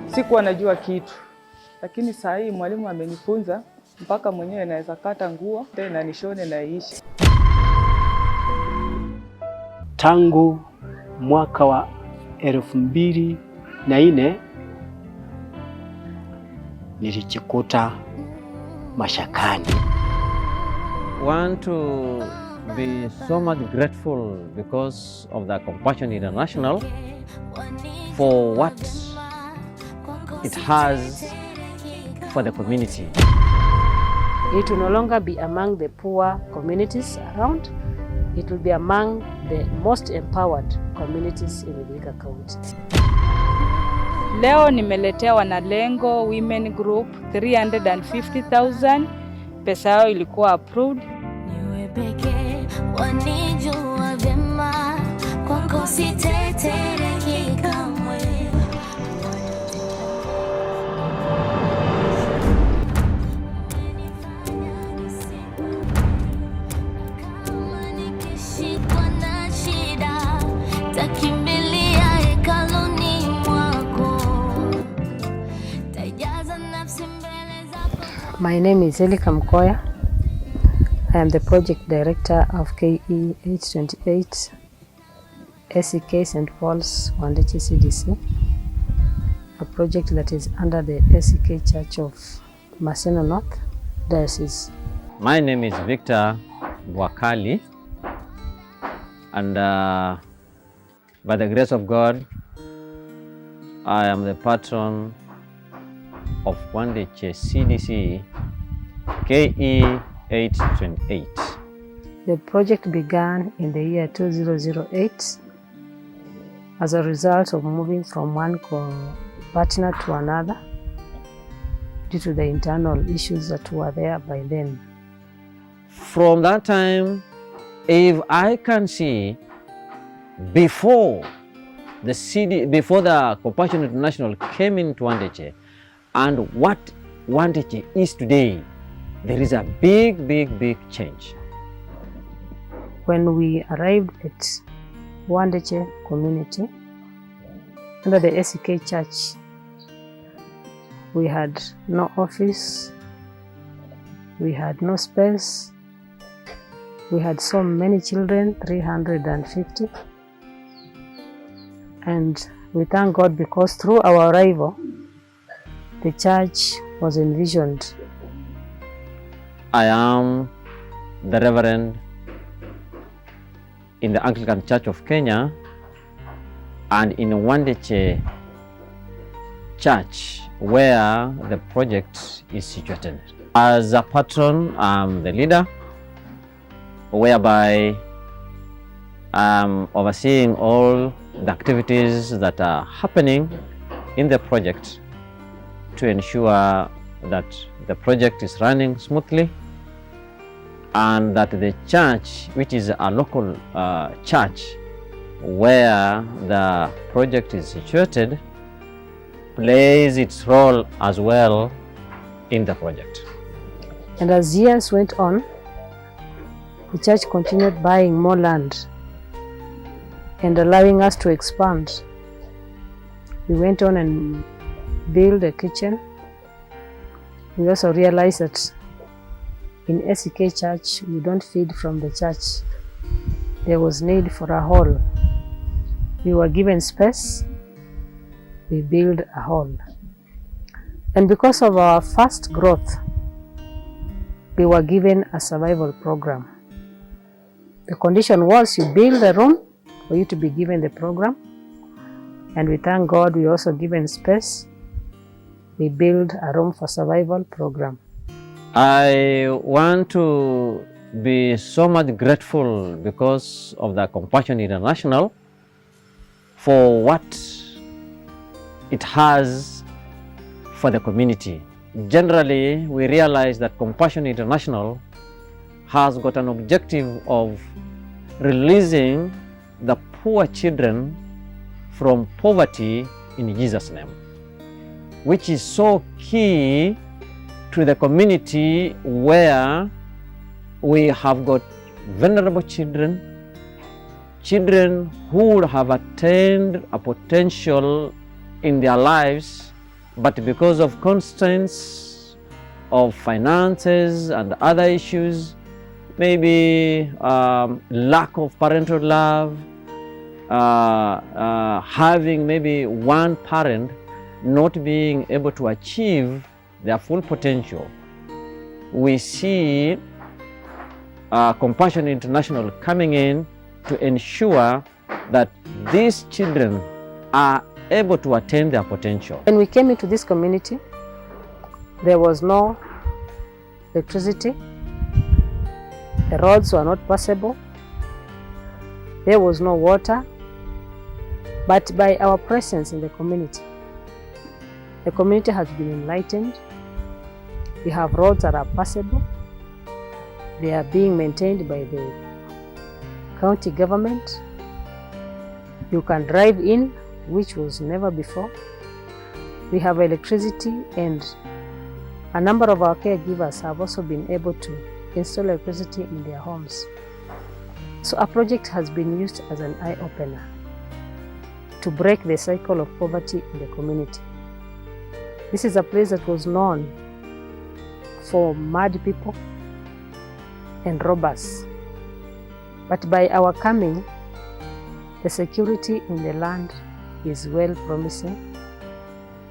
Sikuwa najua kitu, lakini saa hii mwalimu amenifunza mpaka mwenyewe naweza kata nguo tena nishone na iishi. Tangu mwaka wa 2004 nilijikuta mashakani. Want to be so much grateful because of the Compassion International for what it has for the community. It will no longer be among the poor communities around. It will be among the most empowered communities in Vihiga County. Leo nimeletea wanalengo women group 350,000. Pesa yao ilikuwa approved. Niwe pekee wanijua vyema, kwako sitetereki kamwe. My name is Elika Mkoya. I am the project director of KE-828 SEK St. Paul's WANDECHE C.D.C, a project that is under the SEK Church of Maseno North Diocese. My name is Victor Bwakali, and by the grace of God, I am the patron of WANDECHE C.D.C KE-828. The project began in the year 2008 as a result of moving from one partner to another due to the internal issues that were there by then. From that time, if I can see, before the Compassion International came into WANDECHE and what WANDECHE is today, there is a big change. When we arrived at WANDECHE community under the SEK Church, we had no office, we had no space, we had so many children, 350, and we thank God because through our arrival, the church was envisioned. I am the Reverend in the Anglican Church of Kenya and in WANDECHE Church where the project is situated. As a patron, I'm the leader, whereby I'm overseeing all the activities that are happening in the project to ensure that the project is running smoothly and that the church, which is a local church where the project is situated, plays its role as well in the project. And as years went on, the church continued buying more land and allowing us to expand. We went on and built a kitchen. We also realized that in SEK Church, we don't feed from the church. There was need for a hall. We were given space, we built a hall. And because of our fast growth, we were given a survival program. The condition was you build a room for you to be given the program. And we thank God we also given space. We build a room for survival program. I want to be so much grateful because of the Compassion International for what it has for the community. Generally, we realize that Compassion International has got an objective of releasing the poor children from poverty in Jesus' name, which is so key to the community where we have got vulnerable children, children who would have attained a potential in their lives, but because of constraints of finances and other issues, maybe lack of parental love, having maybe one parent not being able to achieve their full potential, we see Compassion International coming in to ensure that these children are able to attain their potential. When we came into this community, there was no electricity, the roads were not passable, there was no water, but by our presence in the community has been enlightened. We have roads that are passable, they are being maintained by the county government. You can drive in, which was never before. We have electricity, and a number of our caregivers have also been able to install electricity in their homes. So our project has been used as an eye-opener to break the cycle of poverty in the community. This is a place that was known for mad people and robbers. But by our coming, the security in the land is well promising.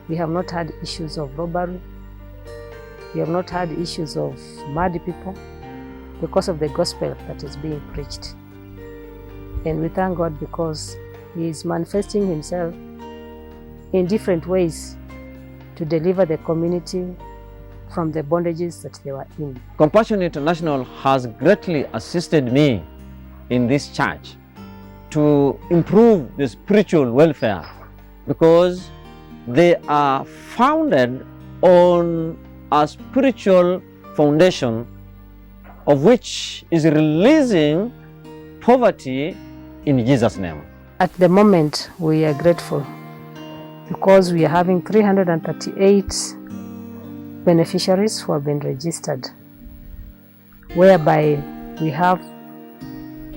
We have not had issues of robbery. We have not had issues of mad people because of the gospel that is being preached. And we thank God because He is manifesting Himself in different ways to deliver the community from the bondages that they were in. Compassion International has greatly assisted me in this church to improve the spiritual welfare, because they are founded on a spiritual foundation of which is releasing poverty in Jesus' name. At the moment, we are grateful because we are having 338 beneficiaries who have been registered, whereby we have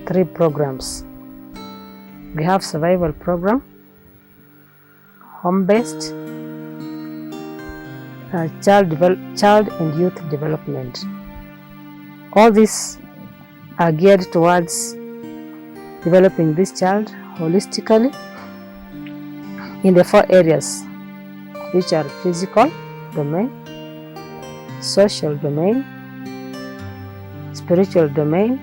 3 programs. We have survival program, home-based, child and youth development. All these are geared towards developing this child holistically in the 4 areas, which are physical domain, social domain, spiritual domain,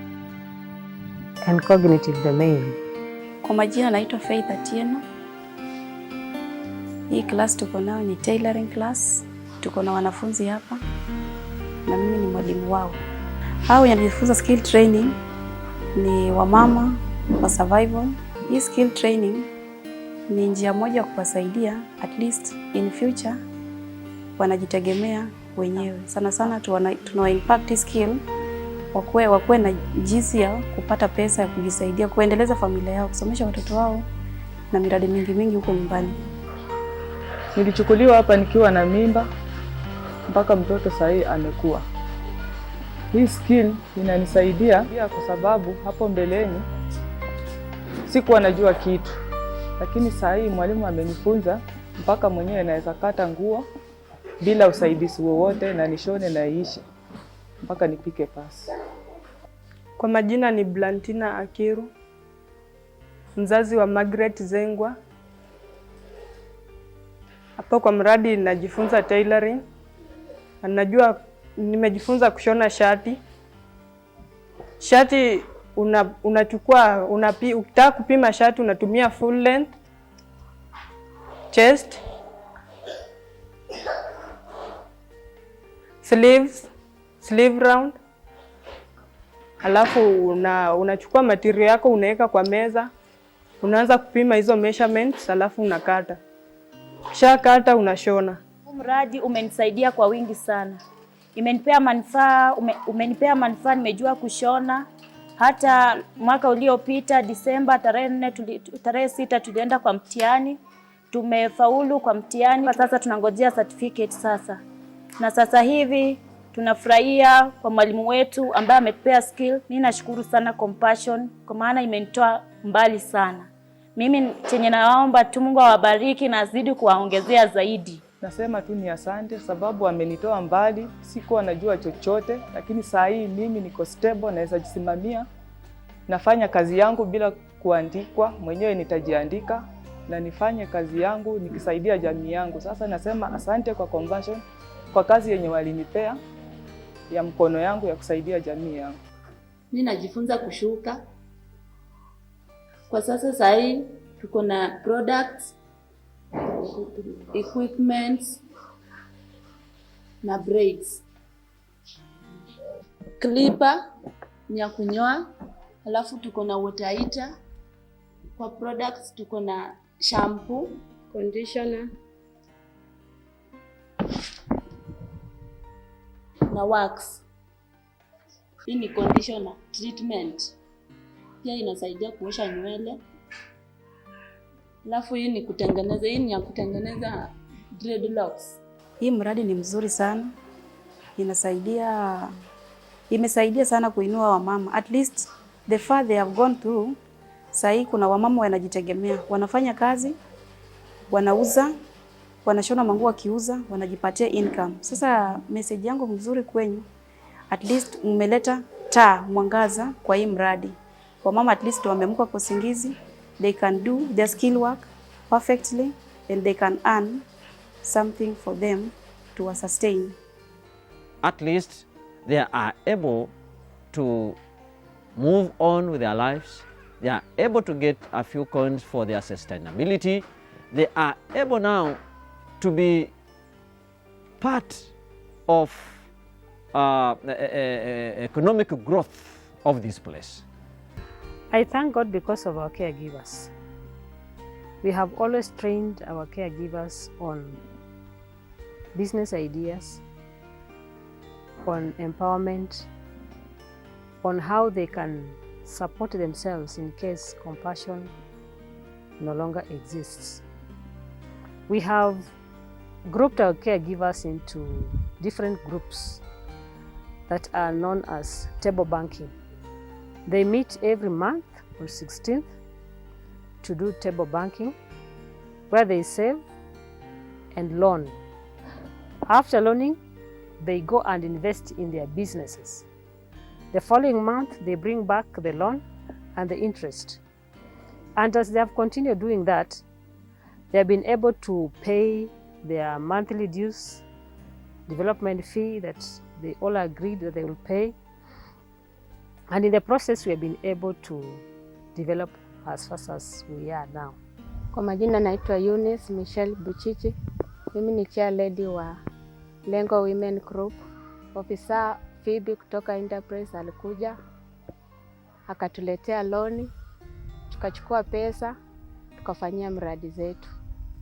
and cognitive domain. Kwa majina naitwa Faith Atieno. Hii class tuko nayo ni tailoring class. Tuko na wanafunzi hapa na mimi ni mwalimu wao. Hao wanajifunza skill training ni wamama wa survival. Hii skill training ni njia moja ya kuwasaidia at least in future wanajitegemea wenyewe. Sana sana tuna impact skill wakuwe na jinsi ya kupata pesa ya kujisaidia, kuendeleza familia yao, kusomesha watoto wao na miradi mingi huko nyumbani. Nilichukuliwa hapa nikiwa na mimba mpaka mtoto sahii amekuwa. Hii skill inanisaidia kwa sababu hapo mbeleni sikuwa najua kitu, lakini sahii mwalimu amenifunza mpaka mwenyewe naweza kata nguo bila usaidizi wowote na nishone na iishi mpaka nipike pasi. Kwa majina ni Blantina Akiru, mzazi wa Margaret Zengwa. Hapo kwa mradi najifunza tailoring. Najua nimejifunza kushona shati. Shati unachukua ukitaka kupima shati unatumia full length, chest, sleeve round. Alafu unachukua material yako unaweka kwa meza. Unaanza kupima hizo measurements, alafu unakata. Kisha kata unashona. Mradi umenisaidia kwa wingi sana. Umenipea manufaa, nimejua kushona. Hata mwaka uliopita Disemba tarehe 6 tulienda kwa mtihani. Tumefaulu kwa mtihani. Sasa tunangojea certificate sasa. Na sasa hivi tunafurahia kwa mwalimu wetu ambaye amepea skill. Mimi nashukuru sana Compassion kwa maana imenitoa mbali sana. Mimi chenye naomba tu Mungu awabariki na azidi kuwaongezea zaidi. Nasema tu ni asante sababu amenitoa mbali, sikuwa najua chochote, lakini saa hii mimi niko stable, naweza jisimamia. Nafanya kazi yangu bila kuandikwa, mwenyewe nitajiandika na nifanye kazi yangu nikisaidia jamii yangu. Sasa nasema asante kwa Compassion kwa kazi yenye walinipea ya mkono yangu ya kusaidia jamii yangu. Mimi najifunza kushuka. Kwa sasa hii tuko na products, equipments na braids. Clipper ni ya kunyoa, alafu tuko na water heater. Kwa products tuko na shampoo, conditioner na wax. Hii ni conditioner treatment. Pia inasaidia kuosha nywele. Alafu hii ni ya kutengeneza dreadlocks. Hii mradi ni mzuri sana. Imesaidia sana kuinua wamama. At least the far they have gone through. Sasa kuna wamama wanajitegemea. Wanafanya kazi, wanauza, wanashona manguo wakiuza, wanajipatia income. Sasa message yangu mzuri kwenyu. At least umeleta mwangaza kwa hii mradi. Wamama at least wameamka kwa usingizi. They can do their skill work perfectly and they can earn something for them to sustain. At least they are able to move on with their lives. They are able to get a few coins for their sustainability. They are able now to be part of economic growth of this place. I thank God because of our caregivers. We have always trained our caregivers on business ideas, on empowerment, on how they can support themselves in case Compassion no longer exists. We have grouped our caregivers into different groups that are known as table banking. They meet every month on 16th to do table banking, where they save and loan. After loaning, they go and invest in their businesses. The following month, they bring back the loan and the interest. And as they have continued doing that, they have been able to pay their monthly dues, development fee that they all agreed that they will pay. And in the process, we have been able to develop as fast as we are now. Kwa majina naitwa Eunice Michelle Buchichi. Mimi ni chair lady wa Lengo Women Group. Ofisa Phoebe kutoka Enterprise alikuja akatuletea loan, tukachukua pesa tukafanyia mradi zetu.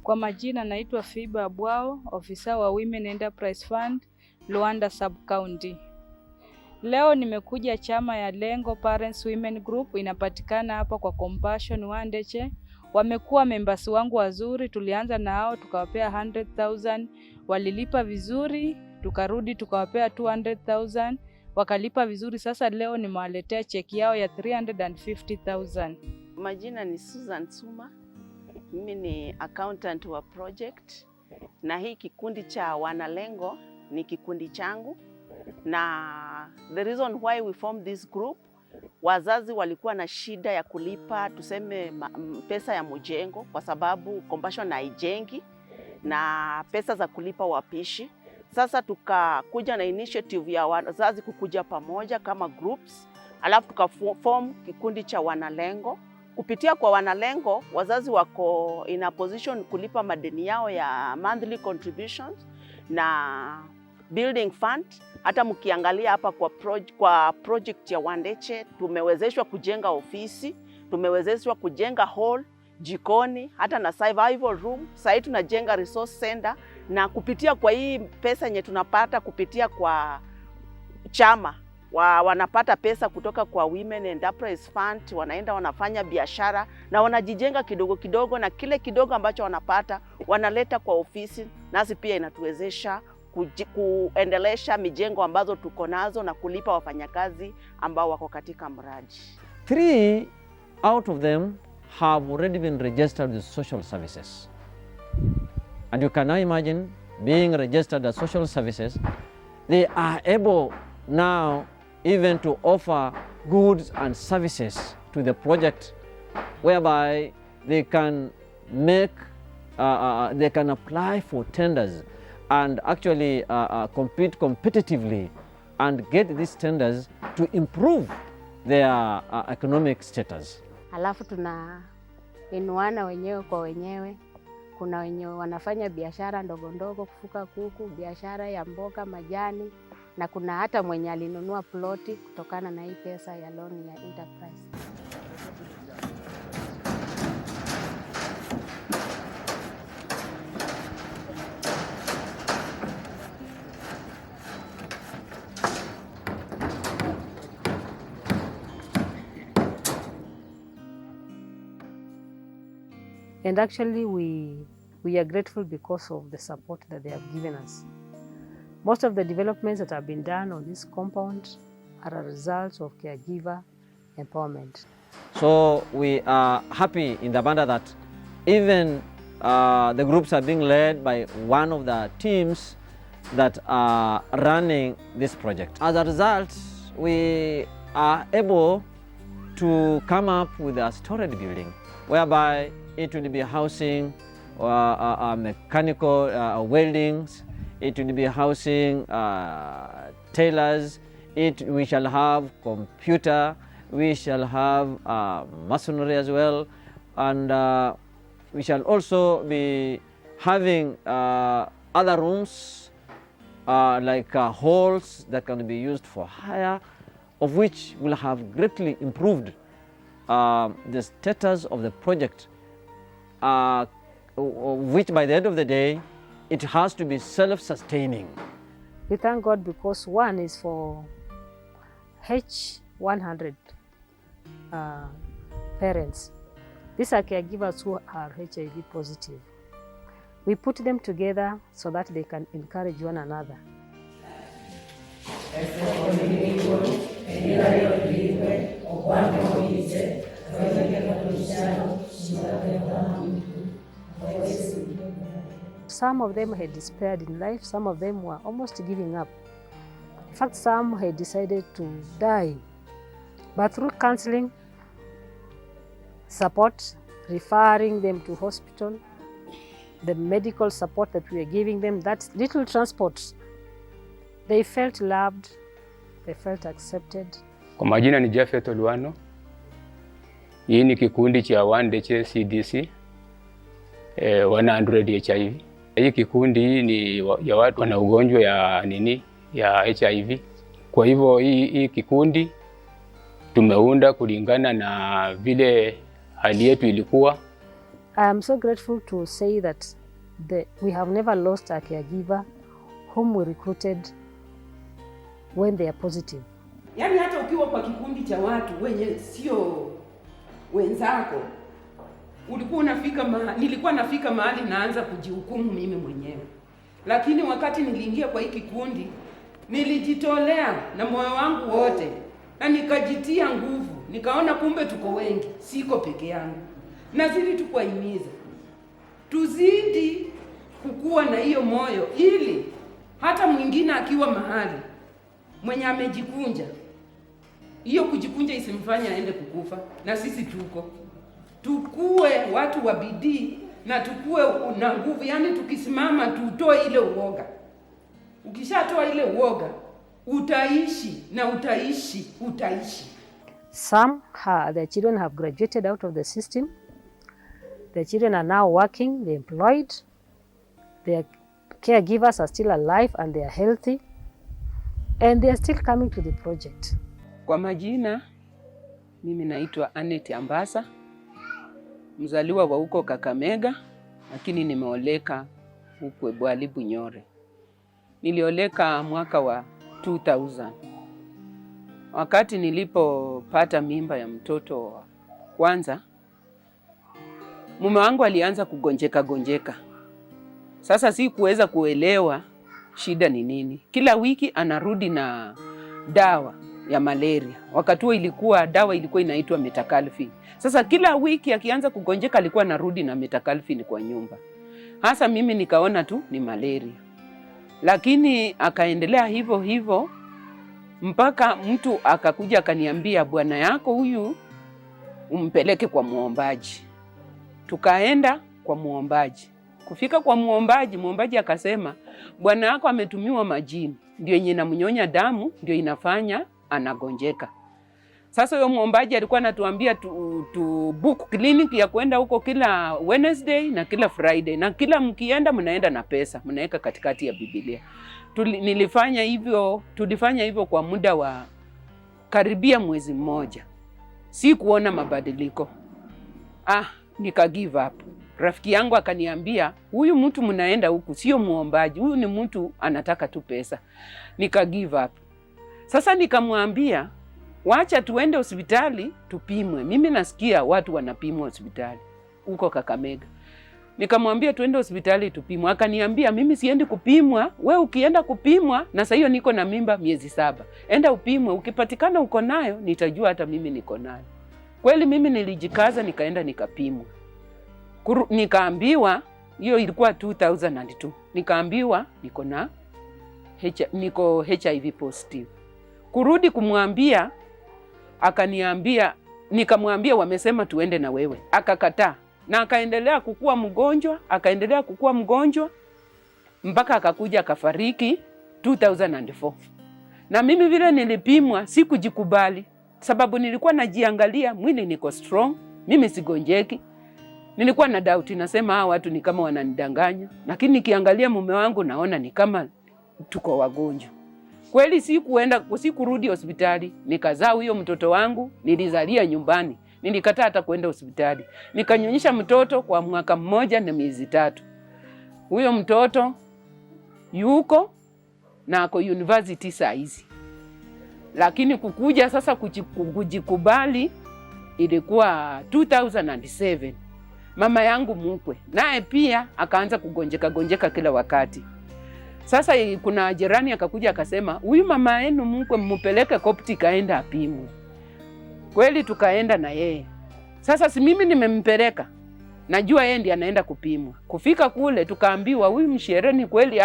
Kwa majina naitwa Phoebe Abwao, ofisa wa Women Enterprise Fund, Luanda Sub County. Leo nimekuja chama ya Lengo Parents Women Group, inapatikana hapa kwa Compassion Wandeche. Wamekuwa members wangu wazuri, tulianza na hao tukawapea 100,000, walilipa vizuri, tukarudi tukawapea 200,000, wakalipa vizuri. Sasa leo nimewaletea cheki yao ya 350,000. Majina ni Susan Suma. Mimi ni accountant wa project, na hii kikundi cha wanalengo ni kikundi changu. Na the reason why we formed this group, wazazi walikuwa na shida ya kulipa tuseme pesa ya mjengo kwa sababu Compassion haijengi na pesa za kulipa wapishi. Sasa tukakuja na initiative ya wazazi kukuja pamoja kama groups, alafu tukaform kikundi cha wanalengo. Kupitia kwa wanalengo, wazazi wako in a position kulipa madeni yao ya monthly contributions na building fund. Hata mkiangalia hapa kwa project ya Wandeche, tumewezeshwa kujenga ofisi, tumewezeshwa kujenga hall, jikoni, hata na survival room. Sasa tunajenga resource center, na kupitia kwa hii pesa yenye tunapata kupitia kwa chama, wanapata pesa kutoka kwa Women Enterprise Fund, wanaenda wanafanya biashara na wanajijenga kidogo kidogo, na kile kidogo ambacho wanapata wanaleta kwa ofisi, nasi pia inatuwezesha kuendelesha mijengo ambazo tuko nazo na kulipa wafanyakazi ambao wako katika mradi. 3 out of them have already been registered with social services. And you can now imagine being registered as social services, they are able now even to offer goods and services to the project, whereby they can make, they can apply for tenders and actually compete competitively and get these tenders to improve their economic status. Alafu tunainuana wenyewe kwa wenyewe. Kuna wenye wanafanya biashara ndogo ndogo, kufuka kuku, biashara ya mboga, majani, na kuna hata mwenye alinunua ploti kutokana na hii pesa ya loan ya enterprise. And actually we are grateful because of the support that they have given us. Most of the developments that have been done on this compound are a result of caregiver empowerment. So we are happy in the Banda that even the groups are being led by one of the teams that are running this project. As a result, we are able to come up with a storage building whereby it will be housing mechanical weldings, it will be housing tailors, we shall have computer, we shall have masonry as well, and we shall also be having other rooms like halls that can be used for hire, of which will have greatly improved the status of the project, which by the end of the day, it has to be self-sustaining. We thank God because one is for H100 parents. These are caregivers who are HIV positive. We put them together so that they can encourage one another. Some of them had despaired in life, some of them were almost giving up. In fact, some had decided to die. But through counseling, support, referring them to hospital, the medical support that we are giving them, that little transport, they felt loved, they felt accepted. Kwa majina ni Jafet Olwano. Hii ni kikundi cha WANDECHE C.D.C 100 HIV. Hii kikundi ni ya watu wana ugonjwa ya HIV. Kwa hivyo hii kikundi tumeunda kulingana na vile hali yetu ilikuwa. I am so grateful to say that we have never lost a caregiver whom we recruited when they are positive. Yaani hata ukiwa kwa kikundi cha watu wenye sio wenzako, nilikuwa nafika mahali naanza kujihukumu mimi mwenyewe. Lakini wakati niliingia kwa hii kikundi, nilijitolea na moyo wangu wote na nikajitia nguvu. Nikaona kumbe tuko wengi, siko peke yangu. Nazidi tukuwahimiza tuzidi kukua na hiyo moyo, ili hata mwingine akiwa mahali mwenye amejikunja, hiyo kujikunja isimfanye aende kukufa. Na sisi tukue watu wa bidii na tukue na nguvu. Yani tukisimama tutoe ile uoga. Ukishatoa ile uoga, utaishi na utaishi. Some their children have graduated out of the system. Their children are now working, they're employed. Their caregivers are still alive and they are healthy. And they are still coming to the project. Kwa majina, mimi naitwa Annette Ambasa, mzaliwa wa huko Kakamega, lakini nimeoleka huko Bwali Bunyore. Nilioleka mwaka wa 2000. Wakati nilipopata mimba ya mtoto wa kwanza, mume wangu alianza kugonjeka. Sasa si kuweza kuelewa shida ni nini. Kila wiki anarudi na dawa ya malaria. Wakati huo dawa ilikuwa inaitwa metakalfin. Sasa kila wiki akianza kugonjeka alikuwa anarudi na metakalfin kwa nyumba. Hasa mimi nikaona tu ni malaria. Lakini akaendelea hivyo hivyo mpaka mtu akakuja akaniambia, bwana yako huyu umpeleke kwa muombaji. Tukaenda kwa muombaji. Kufika kwa muombaji akasema, bwana yako ametumiwa majini, ndio yenye inamnyonya damu, ndio inafanya anagonjeka. Sasa huyo muombaji alikuwa anatuambia tu book clinic ya kwenda huko kila Wednesday na kila Friday, na kila mkienda mnaenda na pesa, mnaweka katikati ya Biblia. Tulifanya hivyo kwa muda wa karibia mwezi mmoja. Si kuona mabadiliko. Nika give up. Rafiki yangu akaniambia, huyu mtu mnaenda huku sio muombaji, huyu ni mtu anataka tu pesa. Nika give up. Sasa nikamwambia, wacha tuende hospitali tupimwe. Mimi nasikia watu wanapimwa hospitali huko Kakamega. Nikamwambia tuende hospitali tupimwe. Akaniambia, mimi siendi kupimwa, we ukienda kupimwa, na sasa hiyo niko na mimba miezi 7. Enda upimwe, ukipatikana uko nayo nitajua hata mimi niko nayo. Kweli mimi nilijikaza nikaenda nikapimwa. Nikaambiwa, hiyo ilikuwa 2002. Nikaambiwa niko HIV positive. Kurudi kumwambia, akaniambia, nikamwambia wamesema tuende na wewe. Akakataa. Na akaendelea kukua mgonjwa mpaka akakuja akafariki 2004. Na mimi vile nilipimwa sikujikubali, sababu nilikuwa najiangalia mwili niko strong, mimi sigonjeki. Nilikuwa na doubt, nasema hawa watu ni kama wananidanganya, lakini nikiangalia mume wangu naona ni kama tuko wagonjwa. Kweli sikurudi hospitali, nikazaa huyo mtoto wangu, nilizalia nyumbani. Nilikataa hata kwenda hospitali. Nikanyonyesha mtoto kwa mwaka 1 na miezi 3. Huyo mtoto yuko na ako university saa hizi. Lakini kukuja sasa kujikubali ilikuwa 2007. Mama yangu mkwe naye pia akaanza kugonjeka kila wakati. Sasa kuna jirani akakuja akasema, huyu mama yenu mkwe mpeleke Coptic aenda apimwe. Kweli tukaenda na yeye. Sasa si mimi nimempeleka, najua yeye ndiye anaenda kupimwa. Kufika kule tukaambiwa huyu mshereni kweli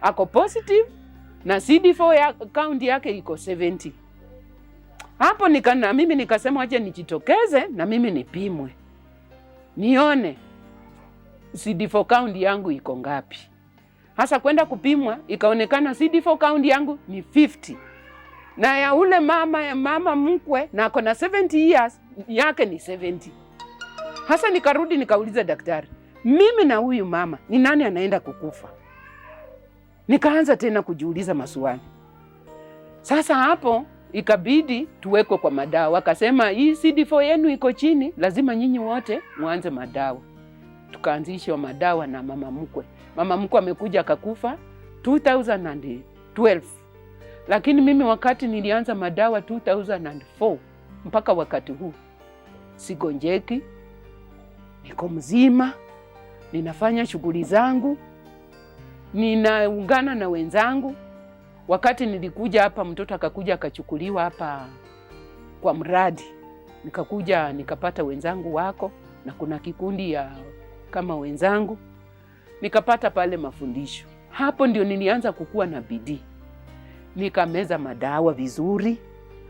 ako positive na CD4 count yake iko 70. Hapo mimi nikasema aje nijitokeze na mimi nipimwe, nione CD4 count yangu iko ngapi. Hasa kwenda kupimwa ikaonekana CD4 count yangu ni 50. Na ya ule mama mkwe na ako na 70 years yake ni 70. Hasa nikarudi nikauliza daktari, mimi na huyu mama ni nani anaenda kukufa? Nikaanza tena kujiuliza maswali. Sasa hapo ikabidi tuwekwe kwa madawa. Wakasema hii CD4 yenu iko chini, lazima nyinyi wote muanze madawa. Tukaanzishwa madawa na mama mkwe. Mama mkwe amekuja akakufa 2012. Lakini mimi wakati nilianza madawa 2004 mpaka wakati huu sigonjeki, niko mzima, ninafanya shughuli zangu, ninaungana na wenzangu. Wakati nilikuja hapa mtoto akakuja akachukuliwa hapa kwa mradi, nikakuja nikapata wenzangu wako na kuna kikundi ya kama wenzangu, nikapata pale mafundisho. Hapo ndio nilianza kukua na bidii. Nikameza madawa vizuri.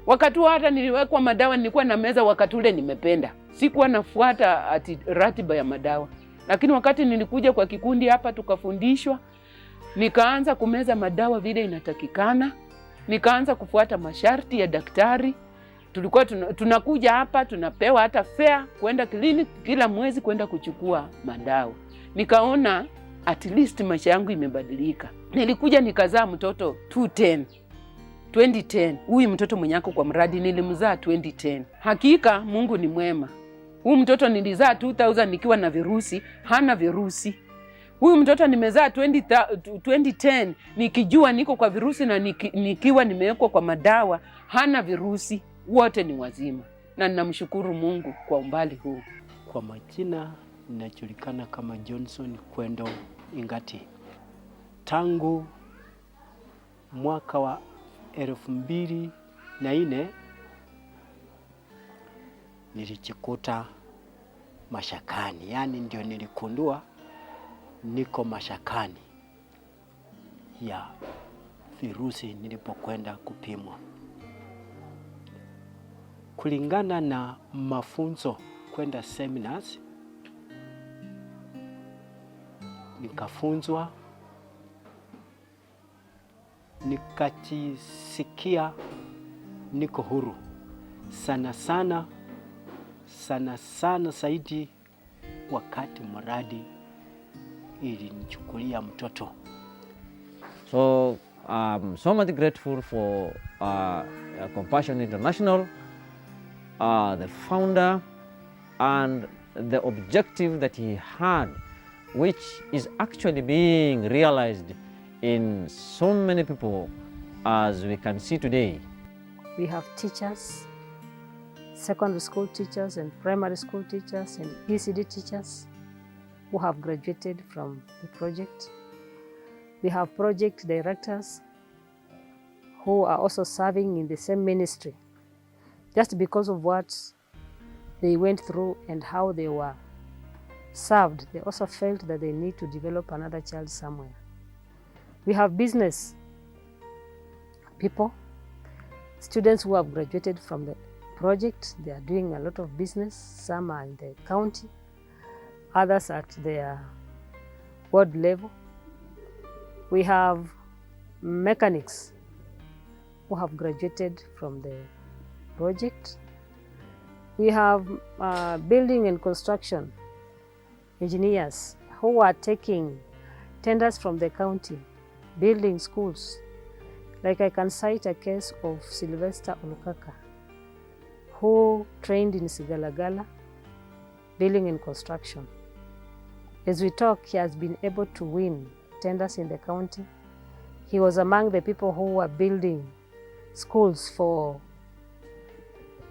Wakati hata niliwekwa madawa nilikuwa na meza wakati ule nimependa. Sikuwa nafuata ratiba ya madawa. Lakini wakati nilikuja kwa kikundi hapa tukafundishwa, nikaanza kumeza madawa vile inatakikana. Nikaanza kufuata masharti ya daktari. Tulikuwa tunakuja hapa tunapewa hata fare kwenda kliniki kila mwezi kwenda kuchukua madawa. Nikaona at least maisha yangu imebadilika. Nilikuja nikazaa mtoto 2010. Huyu mtoto mwenyako kwa mradi nilimzaa 2010. Hakika Mungu ni mwema. Huyu mtoto nilizaa 2000 nikiwa na virusi, hana virusi. Huyu mtoto nimezaa 2010 nikijua niko kwa virusi na nikiwa nimewekwa kwa madawa, hana virusi. Wote ni wazima. Na ninamshukuru Mungu kwa umbali huu. Kwa majina ninajulikana kama Johnson Kwendo Ingati. tangu mwaka wa 2004 nilijikuta mashakani, yani ndio nilikundua niko mashakani ya virusi nilipokwenda kupimwa. Kulingana na mafunzo kwenda seminars, nikafunzwa, nikajisikia niko huru sana zaidi wakati mradi ilinichukulia mtoto. So so much grateful for Compassion International, the founder, and the objective that he had, which is actually being realized in so many people, as we can see today. We have teachers, secondary school teachers and primary school teachers and ECD teachers who have graduated from the project. We have project directors who are also serving in the same ministry. Just because of what they went through and how they were served, they also felt that they need to develop another child somewhere. We have business people, students who have graduated from the project. They are doing a lot of business. Some are in the county, others at their ward level. We have mechanics who have graduated from the project. We have building and construction engineers who are taking tenders from the county, building schools. Like I can cite a case of Sylvester Olukaka, who trained in Sigalagala, building and construction. As we talk, he has been able to win tenders in the county. He was among the people who were building schools for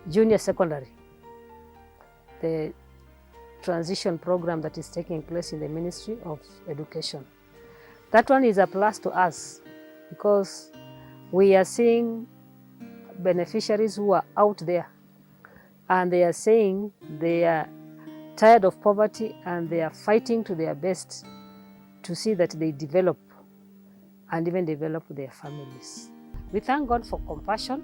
junior secondary, the transition program that is taking place in the Ministry of Education. That one is a plus to us because we are seeing beneficiaries who are out there and they are saying they are tired of poverty and they are fighting to their best to see that they develop and even develop their families. We thank God for Compassion,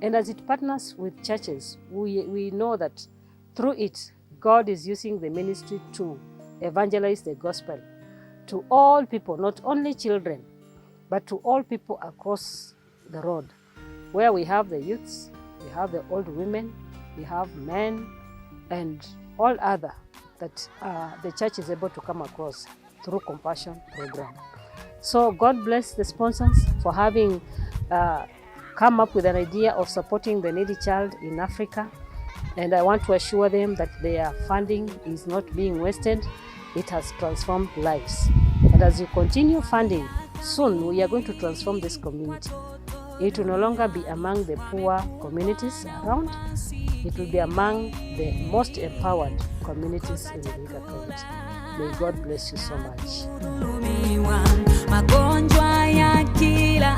and as it partners with churches, we know that through it, God is using the ministry to evangelize the gospel to all people, not only children, but to all people across the road, where we have the youths, we have the old women, we have men, and all other that the church is able to come across through Compassion program. So God bless the sponsors for having come up with an idea of supporting the needy child in Africa. And I want to assure them that their funding is not being wasted. It has transformed lives. And as you continue funding, soon we are going to transform this community. It will no longer be among the poor communities around. It will be among the most empowered communities in the Vihiga County. May God bless you so much. Magonjwa ya kila